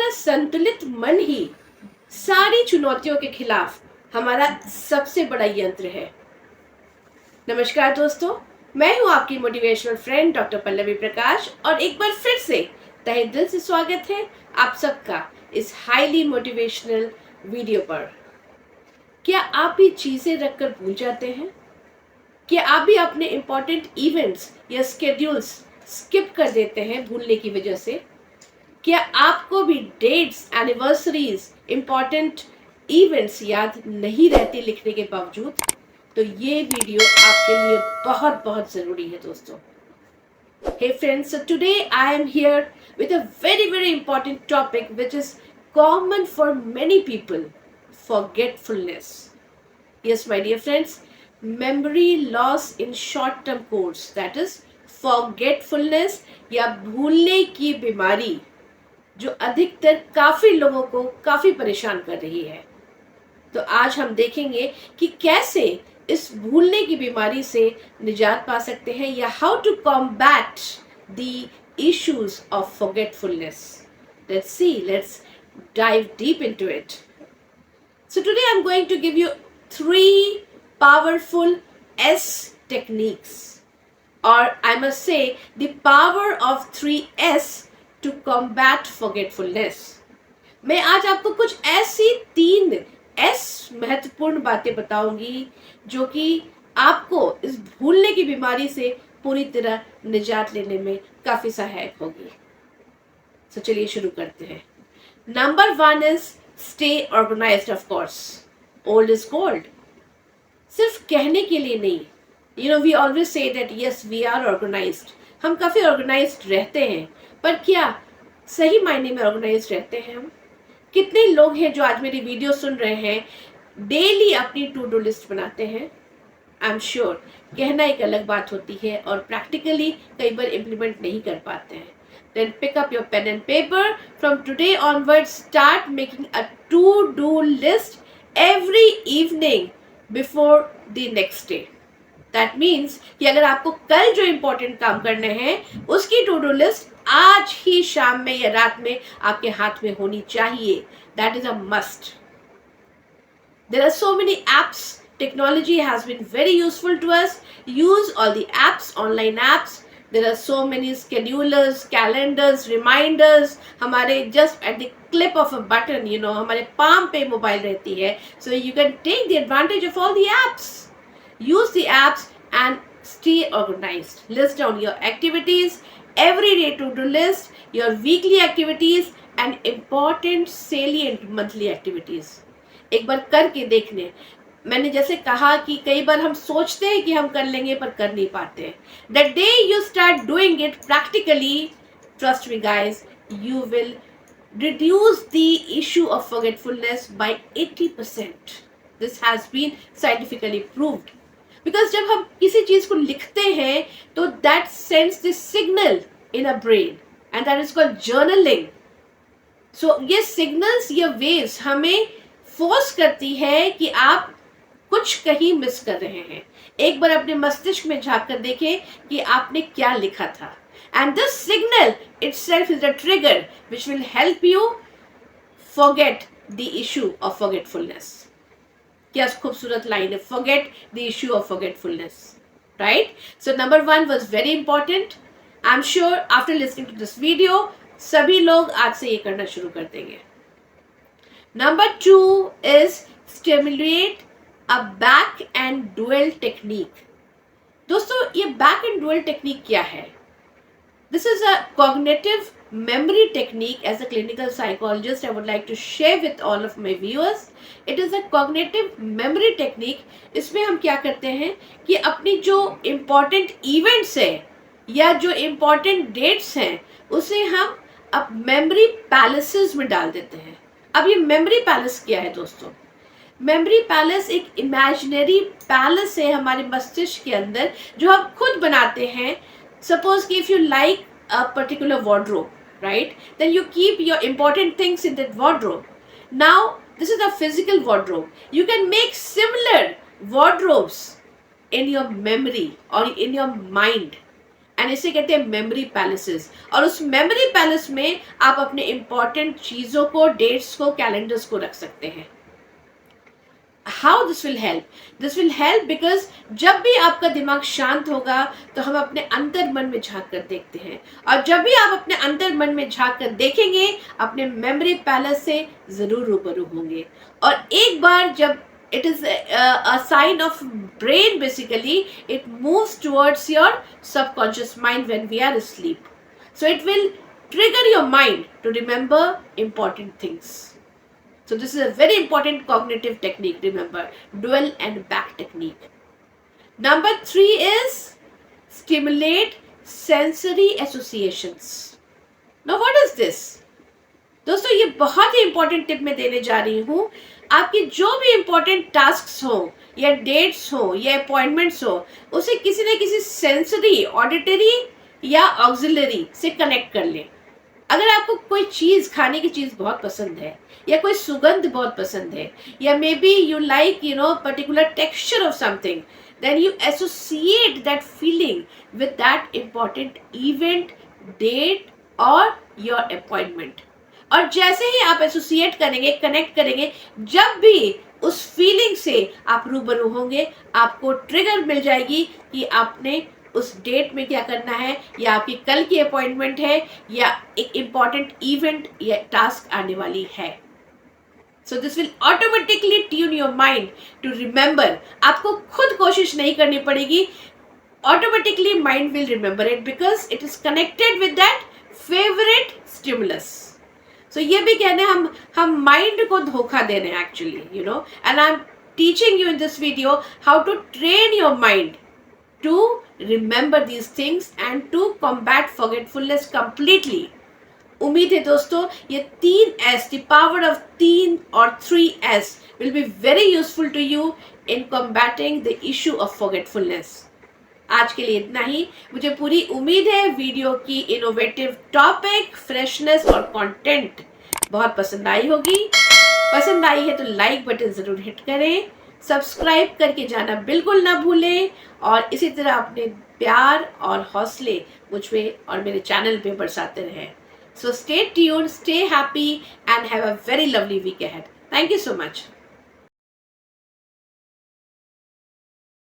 हमारा संतुलित मन ही सारी चुनौतियों के खिलाफ हमारा सबसे बड़ा यंत्र है। नमस्कार दोस्तों, मैं हूं आपकी मोटिवेशनल फ्रेंड डॉक्टर पल्लवी प्रकाश और एक बार फिर से तहे दिल से स्वागत है आप सबका इस हाईली मोटिवेशनल वीडियो पर। क्या आप भी चीजें रखकर भूल जाते हैं? क्या आप भी अपने इंपॉर्टेंट इवेंट्स या स्केड्यूल्स स्किप कर देते हैं भूलने की वजह से? क्या आपको भी डेट्स, एनिवर्सरीज, इंपॉर्टेंट इवेंट्स याद नहीं रहते लिखने के बावजूद? तो ये वीडियो आपके लिए बहुत बहुत जरूरी है दोस्तों। Hey friends, so today I am here with a very important topic which is common for many people: forgetfulness. Yes, my dear friends, memory loss in short term course, that is forgetfulness या भूलने की बीमारी जो अधिकतर काफी लोगों को काफी परेशान कर रही है। तो आज हम देखेंगे कि कैसे इस भूलने की बीमारी से निजात पा सकते हैं या how to combat the issues of forgetfulness. Let's see, let's dive deep into it. So today I'm going to give you 3 powerful S techniques, or I must say the power of 3S to combat forgetfulness. मैं आज आपको कुछ ऐसी 3 S महत्वपूर्ण बातें बताऊंगी जो कि आपको इस भूलने की बीमारी से पूरी तरह निजात लेने में काफी सहायक होगी। तो चलिए शुरू करते हैं। Number 1 is stay organised. Of course, old is gold. सिर्फ कहने के लिए नहीं, we always say that yes we are organised. हम काफी ऑर्गेनाइज्ड रहते हैं, पर क्या सही मायने में ऑर्गेनाइज्ड रहते हैं हम? कितने लोग हैं जो आज मेरी वीडियो सुन रहे हैं, डेली अपनी टू डू लिस्ट बनाते हैं? आई एम श्योर कहना एक अलग बात होती है और प्रैक्टिकली कई बार इम्प्लीमेंट नहीं कर पाते हैं। Then pick up your pen and paper. From today onwards, start making a to-do list every evening before the next day. That means कि अगर आपको कल जो इम्पोर्टेंट काम करने हैं उसकी टू डू लिस्ट आज ही शाम में या रात में आपके हाथ में होनी चाहिए। That is a must. There are so many apps. Technology has been very useful to us. Use all the apps, online apps. There are so many schedulers, calendars, reminders. हमारे just at the clip of a button, हमारे palm पे mobile रहती है. So you can take the advantage of all the apps. Use the apps and stay organized. List down your activities, everyday to-do list, your weekly activities and important salient monthly activities. एक बार करके देखने। मैंने जैसे कहा कि कई बार हम सोचते हैं कि हम कर लेंगे पर कर नहीं पाते। The day you start doing it practically, trust me guys, you will reduce the issue of forgetfulness by 80%. This has been scientifically proved. Because जब हम किसी चीज को लिखते हैं तो that sends the signal in a brain and that is called journaling. So ये signals या waves हमें फोर्स करती है कि आप कुछ कहीं मिस कर रहे हैं। एक बार अपने मस्तिष्क में झांक कर देखें कि आपने क्या लिखा था। And this signal itself is a trigger which will help you forget the issue of forgetfulness. क्या खूबसूरत लाइन है, forget the issue of forgetfulness, right? So number 1 was very important. I am sure after listening to this video सभी लोग आज से ये करना शुरू कर देंगे। Number 2 is stimulate a back and dual technique. दोस्तों, ये back and dual technique क्या है? This is a cognitive memory technique. As a clinical psychologist, I would like to share with all of my viewers. It is a cognitive memory technique. इसमें हम क्या करते हैं कि अपनी जो important events है या जो important dates हैं उसे हम अब memory palaces में डाल देते हैं। अब ये memory palace क्या है दोस्तों? मेमोरी पैलेस एक इमेजिनरी पैलेस है हमारे मस्तिष्क के अंदर जो हम खुद बनाते हैं। सपोज कि if you like a particular wardrobe, right, then you keep your important things in that wardrobe. Now this is a physical wardrobe. You can make similar wardrobes in your memory or in your mind, and इसे कहते हैं memory palaces. और उस memory palace में आप अपने important चीजों को, डेट्स को, कैलेंडर्स को रख सकते हैं। How this will help? This will help because जब भी आपका दिमाग शांत होगा तो हम अपने अंतर मन में झांक कर देखते हैं, और जब भी आप अपने अंतर मन में झांक कर देखेंगे अपने मेमोरी पैलेस से जरूर रूबरू होंगे। और एक बार जब it is a sign of brain, basically it moves towards your subconscious mind when we are asleep, so it will trigger your mind to remember important things. So this is a very important cognitive technique. Remember, dual and back technique. Number 3 is stimulate sensory associations. Now what is this? दोस्तों ये बहुत ही important tip मैं देने जा रही हूँ। आपकी जो भी इंपॉर्टेंट टास्क्स हो या डेट्स हो या अपॉइंटमेंट्स हो, उसे किसी न किसी सेंसरी, ऑडिटरी या ऑक्सिलरी से कनेक्ट कर लें। अगर आपको कोई चीज़, खाने की चीज़ बहुत पसंद है, या कोई सुगंध बहुत पसंद है, या maybe you like particular texture of something, then you associate that feeling with that important event, date और योर अपॉइंटमेंट। और जैसे ही आप एसोसिएट करेंगे, कनेक्ट करेंगे, जब भी उस फीलिंग से आप रूबरू होंगे, आपको ट्रिगर मिल जाएगी कि आपने उस डेट में क्या करना है, या आपकी कल की अपॉइंटमेंट है, या एक इम्पॉर्टेंट इवेंट या टास्क आने वाली है। So this will automatically tune your mind to remember. आपको खुद कोशिश नहीं करनी पड़ेगी, automatically mind will remember it because it is connected with that favourite stimulus. So ये भी कहने हम माइंड को धोखा दे रहे हैं actually, and I am teaching you in this video how to train your mind to remember these things and to combat forgetfulness completely. उम्मीद है दोस्तों ये 3S, द पावर ऑफ 3 और 3S will be very useful to you in combating the issue of forgetfulness. आज के लिए इतना ही। मुझे पूरी उम्मीद है वीडियो की इनोवेटिव टॉपिक, फ्रेशनेस और कंटेंट बहुत पसंद आई होगी। पसंद आई है तो लाइक बटन ज़रूर हिट करें, सब्सक्राइब करके जाना बिल्कुल ना भूलें, और इसी तरह अपने प्यार और हौसले मुझ पे और मेरे चैनल पे बरसाते रहें। So stay tuned, stay happy and have a very lovely week ahead. Thank you so much.